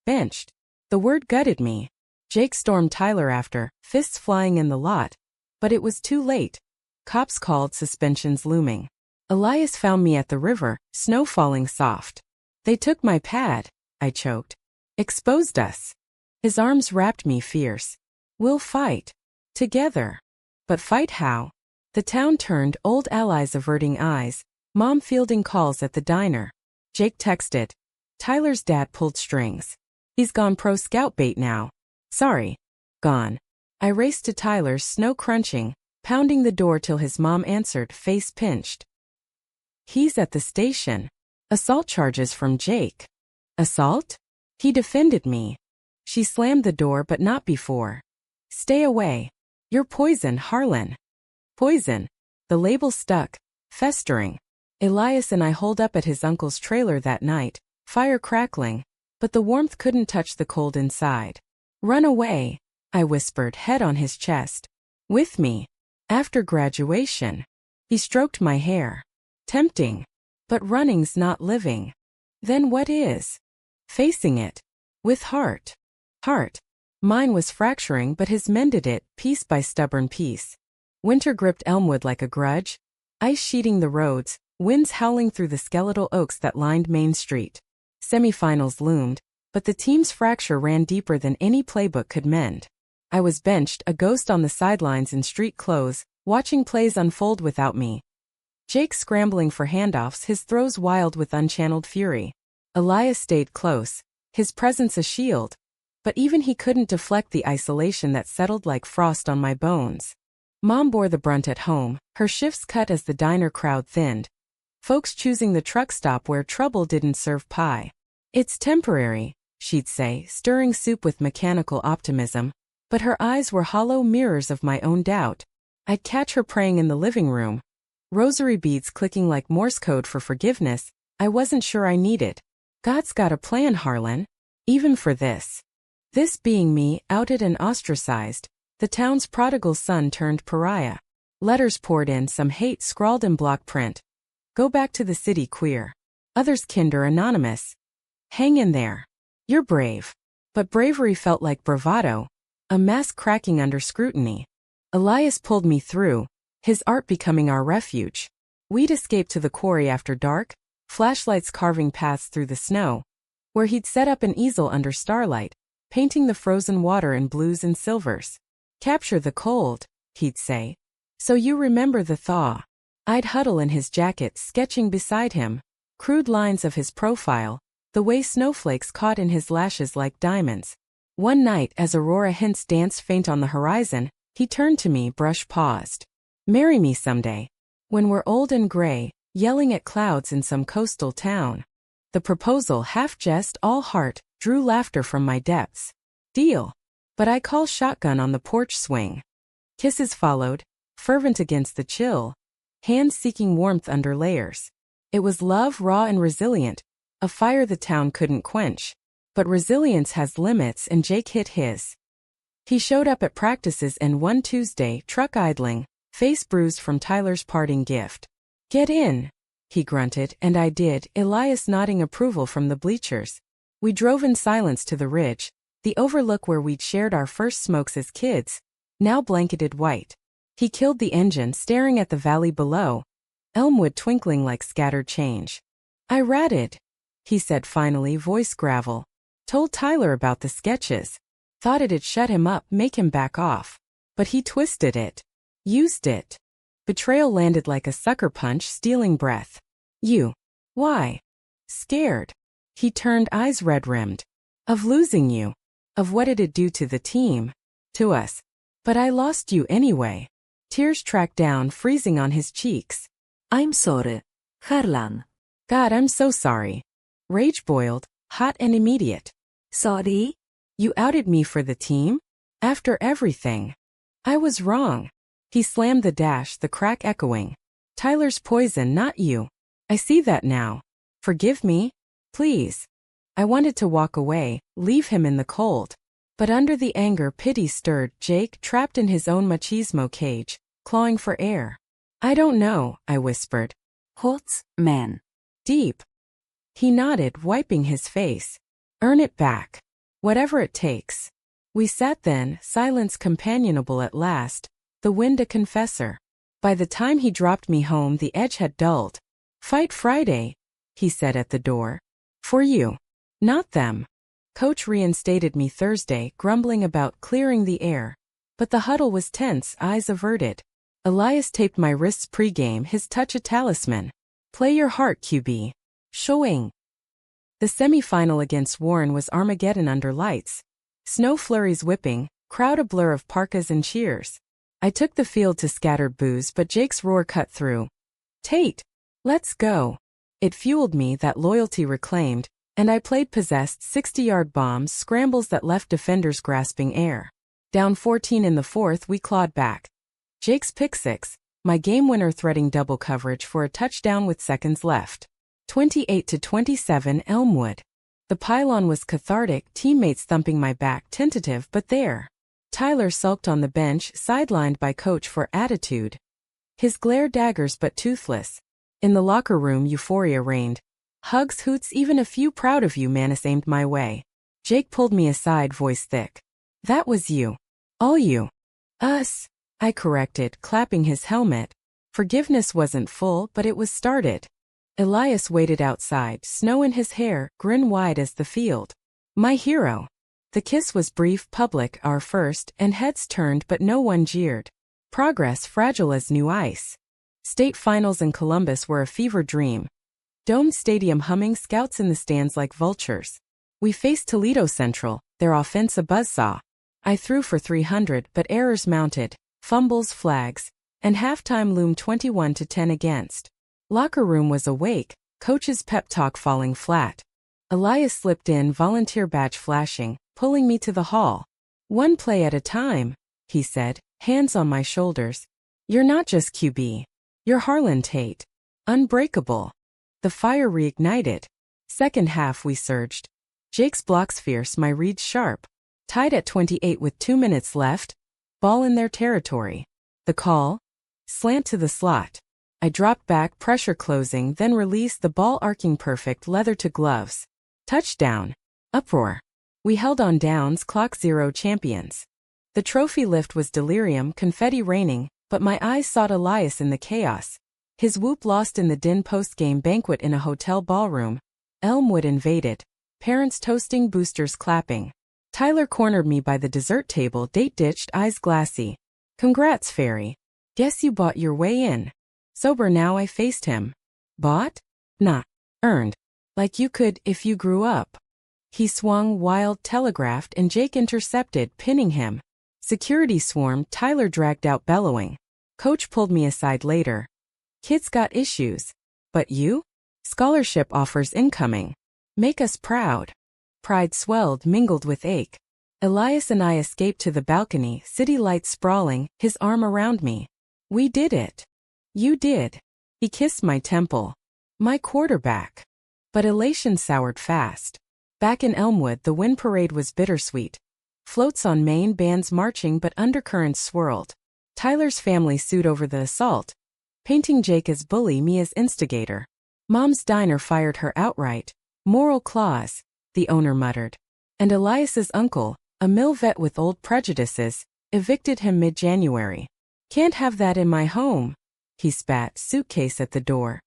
Benched. The word gutted me. Jake stormed Tyler after, fists flying in the lot. But it was too late. Cops called, suspensions looming. Elias found me at the river, snow falling soft. They took my pad, I choked. Exposed us. His arms wrapped me fierce. We'll fight. Together. But fight how? The town turned, old allies averting eyes, Mom fielding calls at the diner. Jake texted. Tyler's dad pulled strings. He's gone pro scout bait now. Sorry. Gone. I raced to Tyler's, snow crunching, pounding the door till his mom answered, face pinched. He's at the station. Assault charges from Jake. Assault? He defended me. She slammed the door, but not before. Stay away. You're poison, Harlan. Poison. The label stuck, festering. Elias and I holed up at his uncle's trailer that night, fire crackling, but the warmth couldn't touch the cold inside. Run away, I whispered, head on his chest. With me. After graduation. He stroked my hair. Tempting. But running's not living. Then what is? Facing it. With heart. Heart. Mine was fracturing, but his mended it, piece by stubborn piece. Winter gripped Elmwood like a grudge. Ice sheeting the roads, winds howling through the skeletal oaks that lined Main Street. Semifinals loomed, but the team's fracture ran deeper than any playbook could mend. I was benched, a ghost on the sidelines in street clothes, watching plays unfold without me. Jake scrambling for handoffs, his throws wild with unchanneled fury. Elias stayed close, his presence a shield, but even he couldn't deflect the isolation that settled like frost on my bones. Mom bore the brunt at home, her shifts cut as the diner crowd thinned. Folks choosing the truck stop where trouble didn't serve pie. It's temporary, she'd say, stirring soup with mechanical optimism, but her eyes were hollow mirrors of my own doubt. I'd catch her praying in the living room. Rosary beads clicking like Morse code for forgiveness, I wasn't sure I needed. God's got a plan, Harlan. Even for this. This being me, outed and ostracized, the town's prodigal son turned pariah. Letters poured in, some hate scrawled in block print. Go back to the city, queer. Others kinder anonymous. Hang in there. You're brave. But bravery felt like bravado, a mask cracking under scrutiny. Elias pulled me through, his art becoming our refuge. We'd escape to the quarry after dark, flashlights carving paths through the snow, where he'd set up an easel under starlight, painting the frozen water in blues and silvers. Capture the cold, he'd say. So you remember the thaw. I'd huddle in his jacket, sketching beside him, crude lines of his profile, the way snowflakes caught in his lashes like diamonds. One night, as aurora hints danced faint on the horizon, he turned to me, brush paused. Marry me someday. When we're old and gray, yelling at clouds in some coastal town. The proposal, half jest, all heart, drew laughter from my depths. Deal. But I call shotgun on the porch swing. Kisses followed, fervent against the chill, hands seeking warmth under layers. It was love, raw and resilient, a fire the town couldn't quench. But resilience has limits, and Jake hit his. He showed up at practices and one Tuesday, truck idling, face bruised from Tyler's parting gift. Get in, he grunted, and I did, Elias nodding approval from the bleachers. We drove in silence to the ridge, the overlook where we'd shared our first smokes as kids, now blanketed white. He killed the engine, staring at the valley below, Elmwood twinkling like scattered change. I ratted, he said finally, voice gravel. Told Tyler about the sketches. Thought it'd shut him up, make him back off. But he twisted it. Used it. Betrayal landed like a sucker punch, stealing breath. You. Why? Scared. He turned, eyes red-rimmed. Of losing you. Of what it'd do to the team. To us. But I lost you anyway. Tears tracked down, freezing on his cheeks. I'm sorry, Harlan. God, I'm so sorry. Rage boiled, hot and immediate. Sorry? You outed me for the team? After everything. I was wrong. He slammed the dash, the crack echoing. Tyler's poison, not you. I see that now. Forgive me? Please. I wanted to walk away, leave him in the cold. But under the anger, pity stirred, Jake, trapped in his own machismo cage, clawing for air. I don't know, I whispered. Hot, man. Deep. He nodded, wiping his face. Earn it back. Whatever it takes. We sat then, silence companionable at last, the wind a confessor. By the time he dropped me home, the edge had dulled. Fight Friday, he said at the door. For you. Not them. Coach reinstated me Thursday, grumbling about clearing the air. But the huddle was tense, eyes averted. Elias taped my wrists pregame, his touch a talisman. Play your heart, QB. Showing. The semi-final against Warren was Armageddon under lights. Snow flurries whipping, crowd a blur of parkas and cheers. I took the field to scattered boos, but Jake's roar cut through. Tate! Let's go. It fueled me, that loyalty reclaimed, and I played possessed 60-yard bombs, scrambles that left defenders grasping air. Down 14 in the fourth, we clawed back. Jake's pick six, my game winner threading double coverage for a touchdown with seconds left. 28-27 Elmwood. The pylon was cathartic, teammates thumping my back, tentative but there. Tyler sulked on the bench, sidelined by coach for attitude. His glare daggers but toothless. In the locker room, euphoria reigned. Hugs, hoots, even a few proud of you Manus aimed my way. Jake pulled me aside, voice thick. That was you. All you. Us. I corrected, clapping his helmet. Forgiveness wasn't full, but it was started. Elias waited outside, snow in his hair, grin wide as the field. My hero. The kiss was brief, public, our first, and heads turned but no one jeered. Progress fragile as new ice. State finals in Columbus were a fever dream. Domed stadium humming, scouts in the stands like vultures. We faced Toledo Central, their offense a buzzsaw. I threw for 300 but errors mounted, fumbles, flags, and halftime loomed 21-10 against. Locker room was awake, coach's pep talk falling flat. Elias slipped in, volunteer badge flashing, pulling me to the hall. One play at a time, he said, hands on my shoulders. You're not just QB. You're Harlan Tate. Unbreakable. The fire reignited. Second half we surged. Jake's blocks fierce, my reads sharp. Tied at 28 with 2 minutes left. Ball in their territory. The call? Slant to the slot. I dropped back, pressure closing, then released, the ball arcing perfect, leather to gloves. Touchdown. Uproar. We held on downs, clock zero, champions. The trophy lift was delirium, confetti raining, but my eyes sought Elias in the chaos. His whoop lost in the din, post-game banquet in a hotel ballroom. Elmwood invaded. Parents toasting, boosters clapping. Tyler cornered me by the dessert table, date ditched, eyes glassy. Congrats, fairy. Guess you bought your way in. Sober now, I faced him. Bought? Nah. Earned. Like you could if you grew up. He swung, wild, telegraphed, and Jake intercepted, pinning him. Security swarmed, Tyler dragged out bellowing. Coach pulled me aside later. Kids got issues. But you? Scholarship offers incoming. Make us proud. Pride swelled, mingled with ache. Elias and I escaped to the balcony, city lights sprawling, his arm around me. We did it. You did. He kissed my temple. My quarterback. But elation soured fast. Back in Elmwood, the wind parade was bittersweet. Floats on Maine, bands marching, but undercurrents swirled. Tyler's family sued over the assault, painting Jake as bully, me as instigator. Mom's diner fired her outright. Moral clause, the owner muttered. And Elias's uncle, a mill vet with old prejudices, evicted him mid-January. Can't have that in my home. He spat, suitcase at the door.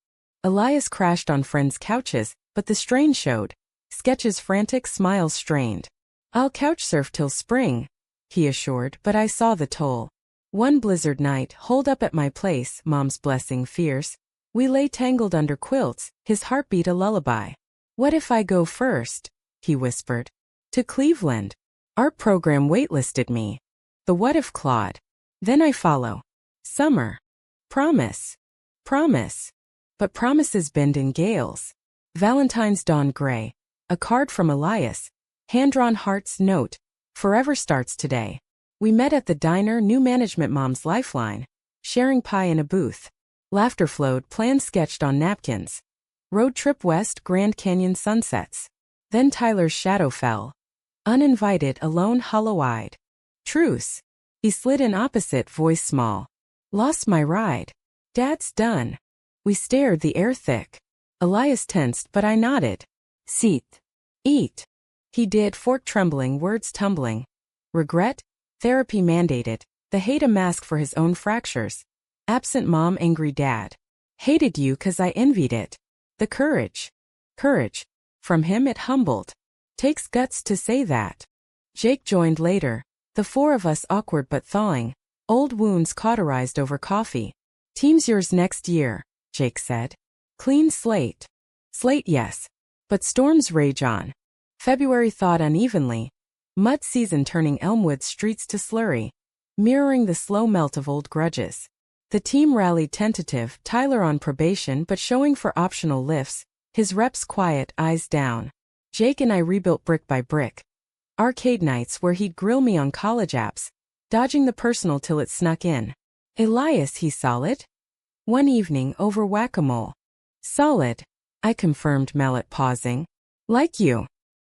Elias crashed on friends' couches, but the strain showed. Sketches frantic, smiles strained. I'll couch surf till spring, he assured, but I saw the toll. One blizzard night, holed up at my place, Mom's blessing fierce. We lay tangled under quilts, his heartbeat a lullaby. What if I go first? He whispered. To Cleveland. Art program waitlisted me. The what if clawed. Then I follow. Summer. Promise. Promise. But promises bend in gales. Valentine's dawn gray. A card from Elias. Hand-drawn heart's note. Forever starts today. We met at the diner, new management mom's lifeline. Sharing pie in a booth. Laughter flowed, plans sketched on napkins. Road trip west, Grand Canyon sunsets. Then Tyler's shadow fell. Uninvited, alone, hollow-eyed. Truce. He slid in opposite, voice small. Lost my ride. Dad's done. We stared, the air thick. Elias tensed, but I nodded. Seat. Eat. He did, fork trembling, words tumbling. Regret? Therapy mandated. The hate a mask for his own fractures. Absent mom, angry dad. Hated you 'cause I envied it. The courage. Courage. From him it humbled. Takes guts to say that. Jake joined later. The four of us awkward but thawing. Old wounds cauterized over coffee. Team's yours next year, Jake said. Clean slate. Slate, yes. But storms rage on. February thawed unevenly. Mud season turning Elmwood streets to slurry. Mirroring the slow melt of old grudges. The team rallied tentative, Tyler on probation but showing for optional lifts, his reps quiet, eyes down. Jake and I rebuilt brick by brick. Arcade nights where he'd grill me on college apps, dodging the personal till it snuck in. Elias, he solid? One evening over whack-a-mole. Solid, I confirmed, Mallet pausing. Like you.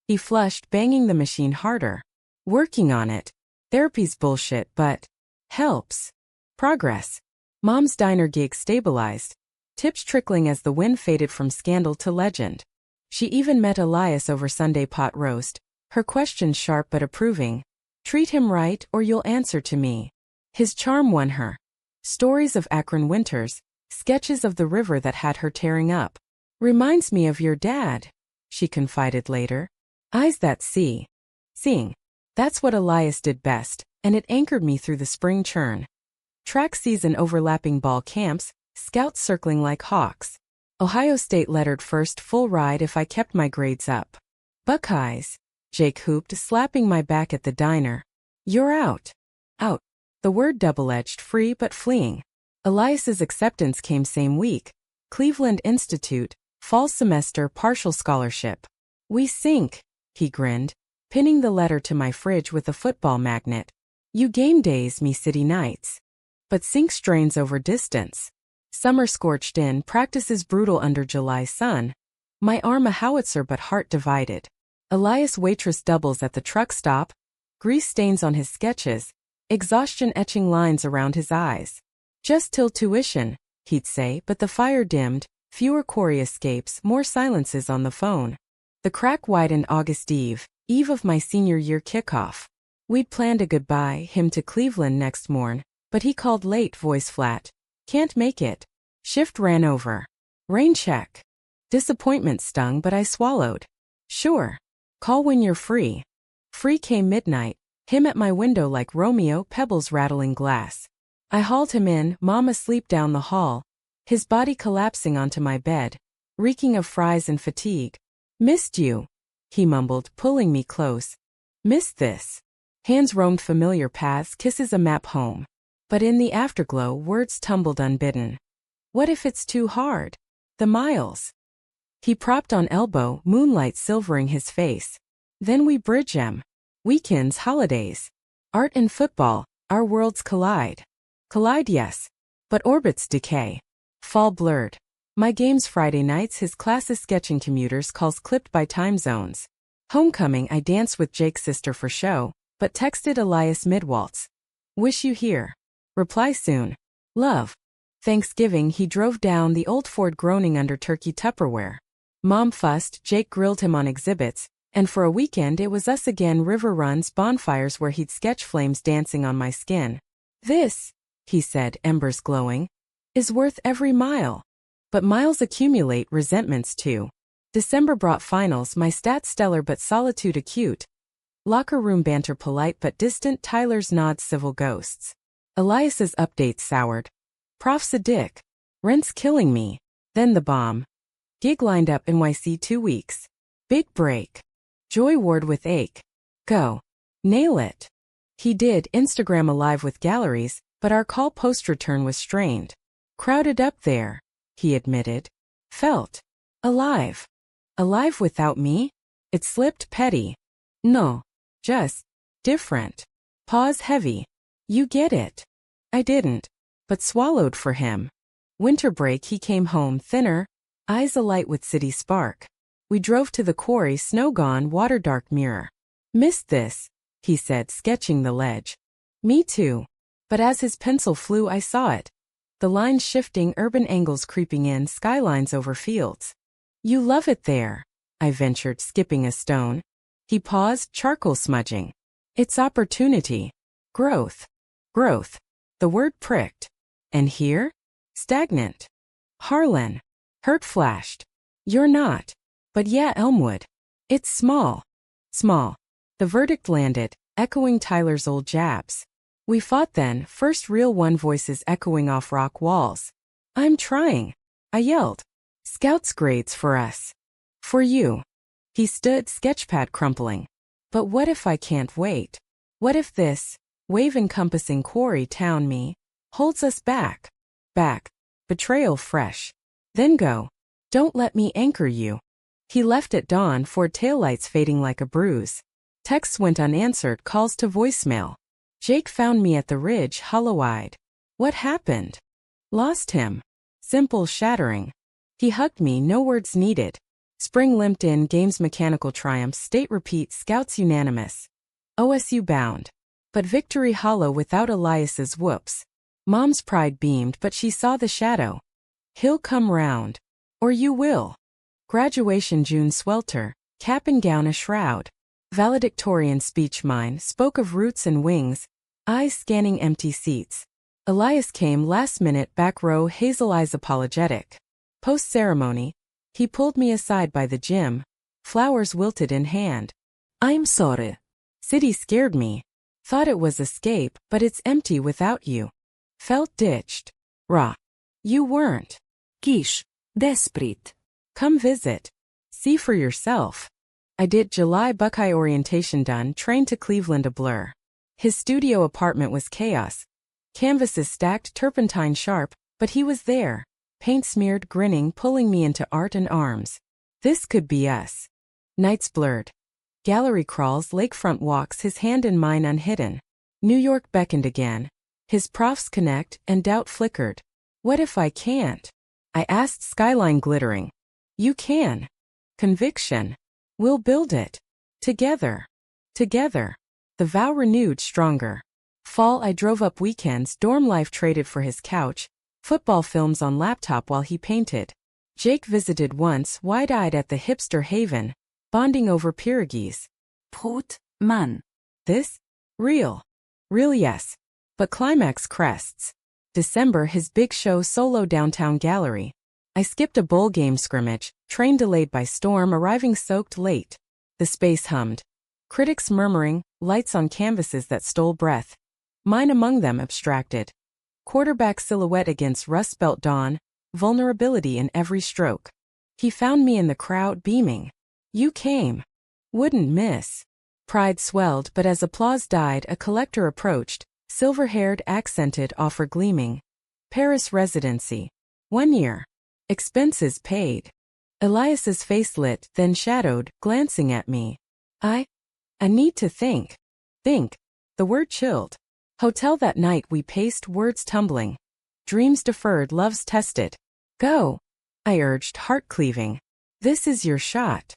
He flushed, banging the machine harder. Working on it. Therapy's bullshit, but helps. Progress. Mom's diner gig stabilized. Tips trickling as the wind faded from scandal to legend. She even met Elias over Sunday pot roast, her questions sharp but approving. Treat him right or you'll answer to me. His charm won her. Stories of Akron winters, sketches of the river that had her tearing up. Reminds me of your dad, she confided later. Eyes that see. Seeing. That's what Elias did best, and it anchored me through the spring churn. Track season overlapping ball camps, scouts circling like hawks. Ohio State lettered first full ride if I kept my grades up. Buckeyes, Jake hooped, slapping my back at the diner. You're out. Out. The word double-edged, free but fleeing. Elias's acceptance came same week. Cleveland Institute, fall semester, partial scholarship. We sink, he grinned, pinning the letter to my fridge with a football magnet. You game days, me city nights. But sink strains over distance. Summer scorched in, practices brutal under July sun. My arm a howitzer but heart divided. Elias waitress doubles at the truck stop. Grease stains on his sketches. Exhaustion etching lines around his eyes. Just till tuition, he'd say, but the fire dimmed, fewer quarry escapes, more silences on the phone. The crack widened August eve of my senior year kickoff. We'd planned a goodbye, him to Cleveland next morn, but he called late, voice flat. Can't make it. Shift ran over. Rain check. Disappointment stung but I swallowed. Sure. Call when you're free. Free came midnight, him at my window like Romeo, pebbles rattling glass. I hauled him in, Mom asleep down the hall, his body collapsing onto my bed, reeking of fries and fatigue. Missed you, he mumbled, pulling me close. Missed this. Hands roamed familiar paths, kisses a map home. But in the afterglow, words tumbled unbidden. What if it's too hard? The miles. He propped on elbow, moonlight silvering his face. Then we bridge 'em. Weekends, holidays. Art and football, our worlds collide. Collide, yes. But orbits decay. Fall blurred. My games Friday nights, his classes sketching commuters, calls clipped by time zones. Homecoming, I danced with Jake's sister for show, but texted Elias mid-waltz. Wish you here. Reply soon. Love. Thanksgiving, he drove down the old Ford groaning under turkey Tupperware. Mom fussed, Jake grilled him on exhibits, and for a weekend it was us again, river runs, bonfires where he'd sketch flames dancing on my skin. This, he said, embers glowing, is worth every mile. But miles accumulate, resentments too. December brought finals, my stats stellar but solitude acute. Locker room banter polite but distant, Tyler's nods civil ghosts. Elias's updates soured. Prof's a dick. Rent's killing me. Then the bomb. Gig lined up NYC 2 weeks. Big break. Joy Ward with ache. Go. Nail it. He did, Instagram alive with galleries, but our call post-return was strained. Crowded up there, he admitted. Felt. Alive. Alive without me? It slipped petty. No. Just. Different. Pause heavy. You get it. I didn't. But swallowed for him. Winter break he came home thinner, eyes alight with city spark. We drove to the quarry, snow gone, water dark mirror. Missed this, he said, sketching the ledge. Me too. But as his pencil flew I saw it. The lines shifting, urban angles creeping in, skylines over fields. You love it there, I ventured, skipping a stone. He paused, charcoal smudging. It's opportunity. Growth. Growth. The word pricked. And here? Stagnant. Harlan. Hurt flashed. You're not. But yeah, Elmwood. It's small. Small. The verdict landed, echoing Tyler's old jabs. We fought then, first real one, voices echoing off rock walls. I'm trying. I yelled. Scouts grades for us. For you. He stood, sketchpad crumpling. But what if I can't wait? What if this, wave-encompassing quarry town me, holds us back? Back. Betrayal fresh. Then go. Don't let me anchor you. He left at dawn, Ford taillights fading like a bruise. Texts went unanswered, calls to voicemail. Jake found me at the ridge, hollow-eyed. What happened? Lost him. Simple, shattering. He hugged me, no words needed. Spring limped in, game's mechanical triumphs, state repeat, scouts unanimous. OSU bound. But victory hollow without Elias's whoops. Mom's pride beamed, but she saw the shadow. He'll come round. Or you will. Graduation June swelter, cap and gown a shroud. Valedictorian speech mine, spoke of roots and wings, eyes scanning empty seats. Elias came last minute, back row, hazel eyes apologetic. Post-ceremony, he pulled me aside by the gym, flowers wilted in hand. I'm sorry. City scared me. Thought it was escape, but it's empty without you. Felt ditched. Raw. You weren't. Quiche. Desperate. Come visit. See for yourself. I did. July Buckeye orientation done, train to Cleveland a blur. His studio apartment was chaos. Canvases stacked, turpentine sharp, but he was there. Paint smeared, grinning, pulling me into art and arms. This could be us. Nights blurred. Gallery crawls, lakefront walks, his hand in mine unhidden. New York beckoned again. His profs connect, and doubt flickered. What if I can't? I asked, skyline glittering. You can. Conviction. We'll build it. Together. Together. The vow renewed, stronger. Fall I drove up weekends, dorm life traded for his couch, football films on laptop while he painted. Jake visited once, wide-eyed at the hipster haven, bonding over pierogies. Brut, man. This? Real. Real, yes. But climax crests. December his big show solo downtown gallery. I skipped a bowl game scrimmage, train delayed by storm, arriving soaked late. The space hummed. Critics murmuring, lights on canvases that stole breath. Mine among them abstracted. Quarterback silhouette against Rust Belt dawn, vulnerability in every stroke. He found me in the crowd beaming. You came. Wouldn't miss. Pride swelled, but as applause died, a collector approached, silver-haired, accented, offer gleaming. Paris residency. 1 year. Expenses paid. Elias's face lit, then shadowed, glancing at me. I need to think. Think. The word chilled. Hotel that night we paced, words tumbling. Dreams deferred, loves tested. Go. I urged, heart cleaving. This is your shot.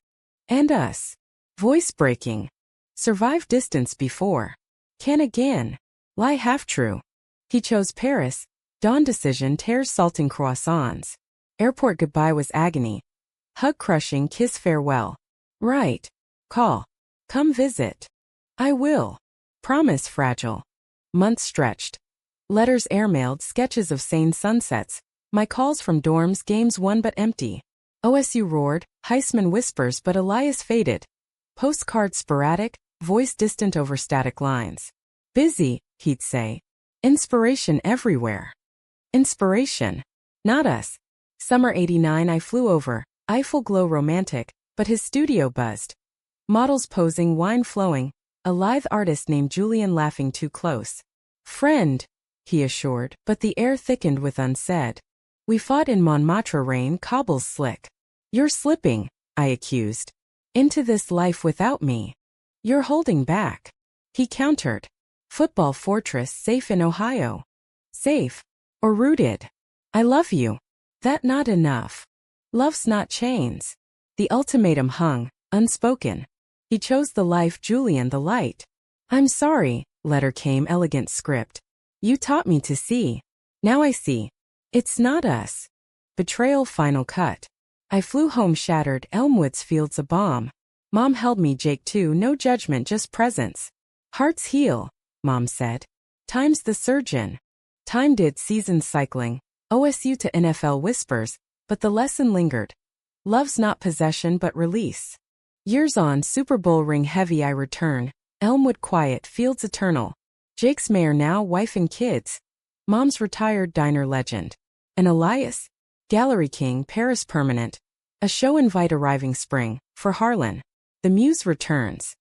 And us. Voice breaking. Survive distance before. Can again. Lie half true. He chose Paris. Dawn decision tears salting croissants. Airport goodbye was agony. Hug crushing, kiss farewell. Right. Call. Come visit. I will. Promise fragile. Months stretched. Letters airmailed, sketches of sane sunsets. My calls from dorms, games won but empty. OSU roared, Heisman whispers but Elias faded. Postcards sporadic, voice distant over static lines. Busy, he'd say. Inspiration everywhere. Inspiration. Not us. Summer 89 I flew over, Eiffel glow romantic, but his studio buzzed. Models posing, wine flowing, a lithe artist named Julian laughing too close. Friend, he assured, but the air thickened with unsaid. We fought in Montmartre rain, cobbles slick. You're slipping, I accused. Into this life without me. You're holding back. He countered. Football fortress safe in Ohio. Safe. Or rooted. I love you. That not enough. Love's not chains. The ultimatum hung, unspoken. He chose the life, Julian the light. I'm sorry, letter came, elegant script. You taught me to see. Now I see. It's not us. Betrayal final cut. I flew home shattered, Elmwood's fields a bomb. Mom held me, Jake too, no judgment, just presence. Hearts heal, Mom said. Time's the surgeon. Time did, seasons cycling. OSU to NFL whispers, but the lesson lingered. Love's not possession but release. Years on, Super Bowl ring heavy I return. Elmwood quiet, fields eternal. Jake's mayor now, wife and kids. Mom's retired diner legend. And Elias? Gallery king, Paris permanent. A show invite arriving spring, for Harlan. The muse returns.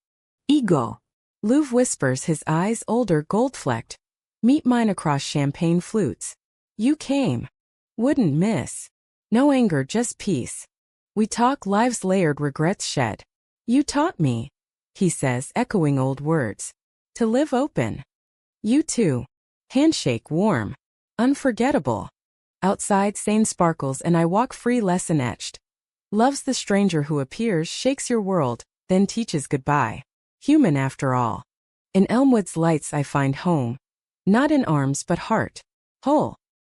Ego. Louvre whispers, his eyes older, gold-flecked. Meet mine across champagne flutes. You came. Wouldn't miss. No anger, just peace. We talk, lives layered, regrets shed. You taught me, he says, echoing old words. To live open. You too. Handshake warm. Unforgettable. Outside, sane sparkles and I walk free, lesson etched. Love's the stranger who appears, shakes your world, then teaches goodbye. Human after all. In Elmwood's lights I find home. Not in arms but heart. Whole.